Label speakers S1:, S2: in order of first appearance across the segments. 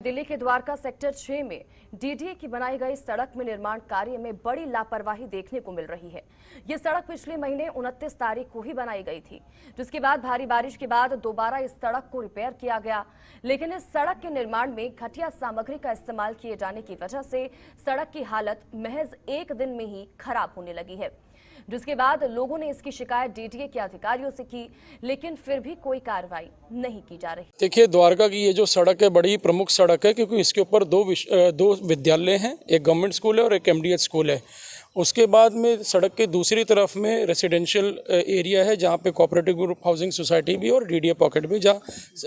S1: दिल्ली के द्वारका सेक्टर 6 में डीडीए की बनाई गई सड़क में निर्माण कार्य में बड़ी लापरवाही देखने को मिल रही है। ये सड़क पिछले महीने 29 तारीख को ही बनाई गई थी, जिसके बाद भारी बारिश के बाद दोबारा इस सड़क को रिपेयर किया गया। लेकिन इस सड़क के निर्माण में घटिया सामग्री का इस्तेमाल किए जाने की वजह से सड़क की हालत महज एक दिन में ही खराब होने लगी है, जिसके बाद लोगों ने इसकी शिकायत डीडीए के अधिकारियों से की, लेकिन फिर भी कोई कार्रवाई नहीं की जा रही।
S2: देखिए, द्वारका की ये जो सड़क है बड़ी प्रमुख सड़क है, क्योंकि इसके ऊपर दो विद्यालय हैं, एक गवर्नमेंट स्कूल है और एक एमडीएच स्कूल है। उसके बाद में सड़क के दूसरी तरफ में रेसिडेंशियल एरिया है, जहाँ पे कोऑपरेटिव ग्रुप हाउसिंग सोसाइटी भी और डीडीए पॉकेट भी, जहाँ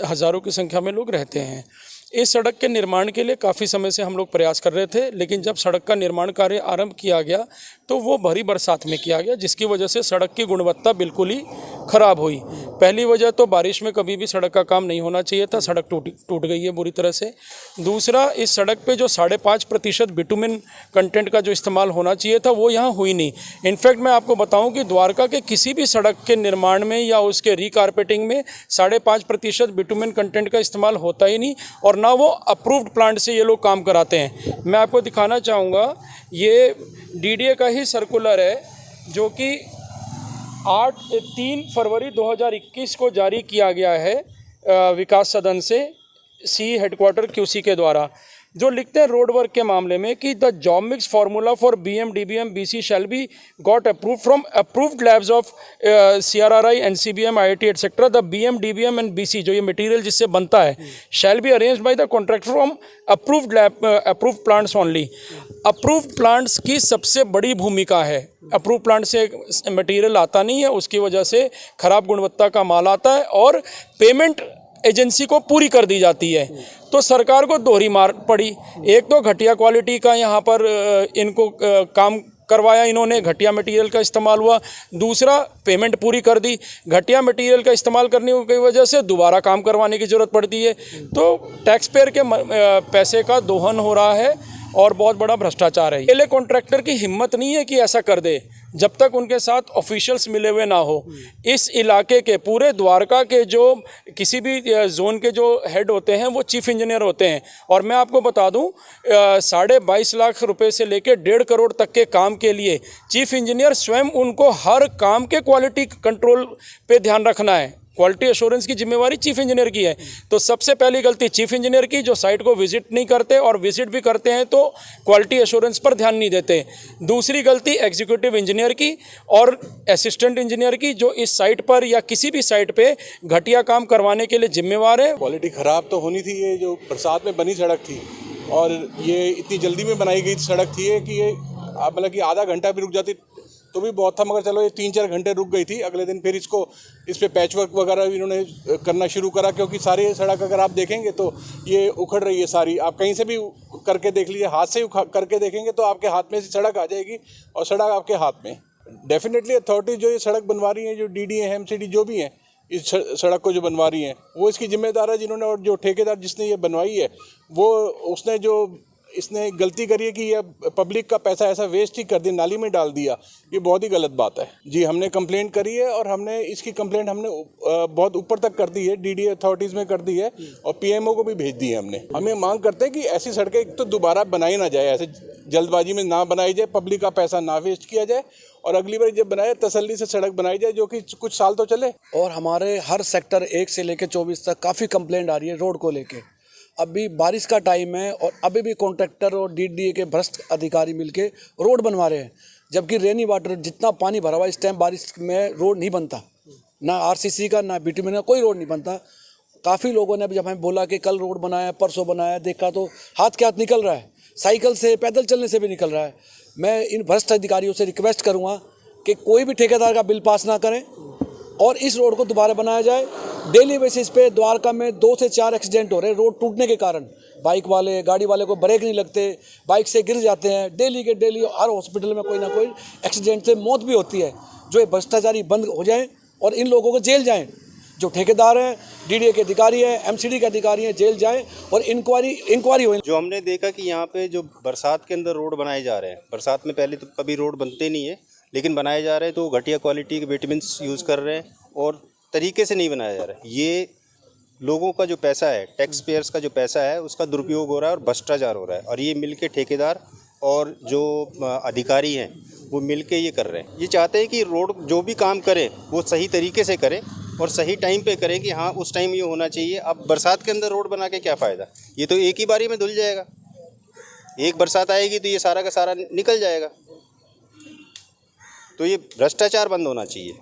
S2: हज़ारों की संख्या में लोग रहते हैं। इस सड़क के निर्माण के लिए काफ़ी समय से हम लोग प्रयास कर रहे थे, लेकिन जब सड़क का निर्माण कार्य आरंभ किया गया तो वो भरी बरसात में किया गया, जिसकी वजह से सड़क की गुणवत्ता बिल्कुल ही ख़राब हुई। पहली वजह तो बारिश में कभी भी सड़क का काम नहीं होना चाहिए था, सड़क टूट गई है बुरी तरह से। दूसरा, इस सड़क पे जो 5.5% बिटुमिन कंटेंट का जो इस्तेमाल होना चाहिए था वो यहाँ हुई नहीं। इनफैक्ट मैं आपको बताऊँ कि द्वारका के किसी भी सड़क के निर्माण में या उसके रिकारपेटिंग में 5.5% बिटुमिन कंटेंट का इस्तेमाल होता ही नहीं, और ना वो अप्रूव्ड प्लांट से ये लोग काम कराते हैं। मैं आपको दिखाना चाहूँगा, ये डीडीए का ही सर्कुलर है जो कि 3 फरवरी 2021 को जारी किया गया है विकास सदन से, सी हेडक्वार्टर क्यूसी के द्वारा, जो लिखते हैं रोड वर्क के मामले में कि the job mix formula for BM DBM BC shall be got approved from approved labs of CRRI NCBM IIT etcetera. The BM DBM and BC, जो ये मटेरियल जिससे बनता है, shall be arranged by the contractor from approved lab approved plants only. Approved plants की सबसे बड़ी भूमिका है। अप्रूव प्लांट से मटेरियल आता नहीं है, उसकी वजह से खराब गुणवत्ता का माल आता है और पेमेंट एजेंसी को पूरी कर दी जाती है। तो सरकार को दोहरी मार पड़ी। एक तो घटिया क्वालिटी का यहाँ पर इनको काम करवाया इन्होंने, घटिया मटेरियल का इस्तेमाल हुआ। दूसरा, पेमेंट पूरी कर दी, घटिया मटेरियल का इस्तेमाल करने की वजह से दोबारा काम करवाने की ज़रूरत पड़ती है। तो टैक्स पेयर के पैसे का दोहन हो रहा है और बहुत बड़ा भ्रष्टाचार है। पहले कॉन्ट्रैक्टर की हिम्मत नहीं है कि ऐसा कर दे जब तक उनके साथ ऑफिशियल्स मिले हुए ना हो। इस इलाके के पूरे द्वारका के जो किसी भी जोन के जो हेड होते हैं वो चीफ इंजीनियर होते हैं, और मैं आपको बता दूं 22.5 लाख रुपए से लेकर 1.5 करोड़ तक के काम के लिए चीफ इंजीनियर स्वयं उनको हर काम के क्वालिटी कंट्रोल पे ध्यान रखना है। क्वालिटी एश्योरेंस की जिम्मेवारी चीफ इंजीनियर की है। तो सबसे पहली गलती चीफ इंजीनियर की, जो साइट को विजिट नहीं करते, और विजिट भी करते हैं तो क्वालिटी एश्योरेंस पर ध्यान नहीं देते। दूसरी गलती एग्जीक्यूटिव इंजीनियर की और असिस्टेंट इंजीनियर की, जो इस साइट पर या किसी भी साइट पे घटिया काम करवाने के लिए जिम्मेवार है।
S3: क्वालिटी ख़राब तो होनी थी। ये जो बरसात में बनी सड़क थी और ये इतनी जल्दी में बनाई गई सड़क थी कि ये मतलब कि आधा घंटा भी रुक जाती तो भी बहुत था, मगर चलो ये 3-4 घंटे रुक गई थी। अगले दिन फिर इस पे पैच वर्क वगैरह इन्होंने करना शुरू करा, क्योंकि सारी सड़क अगर आप देखेंगे तो ये उखड़ रही है सारी। आप कहीं से भी करके देख लीजिए, हाथ से करके देखेंगे तो आपके हाथ में से सड़क आ जाएगी और सड़क आपके हाथ में। डेफिनेटली अथॉरिटी जो ये सड़क बनवा रही है, जो डीडीए है, एमसीडी जो भी हैं, इस सड़क को जो बनवा रही हैं, वो इसकी जिम्मेदार है जिन्होंने, और जो ठेकेदार जिसने ये बनवाई है वो इसने गलती करी है कि ये पब्लिक का पैसा ऐसा वेस्ट ही कर दिया, नाली में डाल दिया। ये बहुत ही गलत बात है। जी, हमने कंप्लेंट करी है और हमने इसकी कंप्लेंट बहुत ऊपर तक कर दी है, डीडीए अथॉरिटीज़ में कर दी है और पीएमओ को भी भेज दी है हमने। हमें मांग करते हैं कि ऐसी सड़कें तो दोबारा बनाई ना जाए, ऐसे जल्दबाजी में ना बनाई जाए, पब्लिक का पैसा ना वेस्ट किया जाए, और अगली बार जब बनाए तसल्ली से सड़क बनाई जाए जो कि कुछ साल तो चले।
S4: और हमारे हर सेक्टर 1 से लेकर 24 तक काफ़ी कंप्लेंट आ रही है रोड को लेके। अभी बारिश का टाइम है और अभी भी कॉन्ट्रैक्टर और डीडीए के भ्रष्ट अधिकारी मिलके रोड बनवा रहे हैं, जबकि रेनी वाटर जितना पानी भरा हुआ इस टाइम बारिश में रोड नहीं बनता, ना आरसीसी का ना बिटुमिन का कोई रोड नहीं बनता। काफ़ी लोगों ने जब हमें बोला कि कल रोड बनाया, परसों बनाया, देखा तो हाथ के हाथ निकल रहा है, साइकिल से पैदल चलने से भी निकल रहा है। मैं इन भ्रष्ट अधिकारियों से रिक्वेस्ट करूँगा कि कोई भी ठेकेदार का बिल पास ना करें और इस रोड को दोबारा बनाया जाए। डेली बेसिस पे द्वारका में 2 से 4 एक्सीडेंट हो रहे हैं रोड टूटने के कारण। बाइक वाले, गाड़ी वाले को ब्रेक नहीं लगते, बाइक से गिर जाते हैं। डेली के डेली हर हॉस्पिटल में कोई ना कोई एक्सीडेंट से मौत भी होती है। जो ये भ्रष्टाचारी बंद हो जाए और इन लोगों को जेल जाएं, जो ठेकेदार हैं, डीडीए के अधिकारी हैं, एमसीडी के अधिकारी हैं, जेल जाएं और इंक्वायरी हो।
S5: जो हमने देखा कि यहाँ पे जो बरसात के अंदर रोड बनाए जा रहे हैं, बरसात में पहले तो कभी रोड बनते नहीं है, लेकिन बनाए जा रहे हैं तो घटिया क्वालिटी के विटामिन्स यूज़ कर रहे हैं और तरीके से नहीं बनाया जा रहा है। ये लोगों का जो पैसा है, टैक्स पेयर्स का जो पैसा है, उसका दुरुपयोग हो रहा है और भ्रष्टाचार हो रहा है। और ये मिलके ठेकेदार और जो अधिकारी हैं वो मिलके ये कर रहे हैं। ये चाहते हैं कि रोड जो भी काम करें वो सही तरीके से करें और सही टाइम पे करें कि हाँ उस टाइम ये होना चाहिए। अब बरसात के अंदर रोड बना के क्या फ़ायदा, ये तो एक ही बारी में धुल जाएगा। एक बरसात आएगी तो ये सारा का सारा निकल जाएगा। तो ये भ्रष्टाचार बंद होना चाहिए।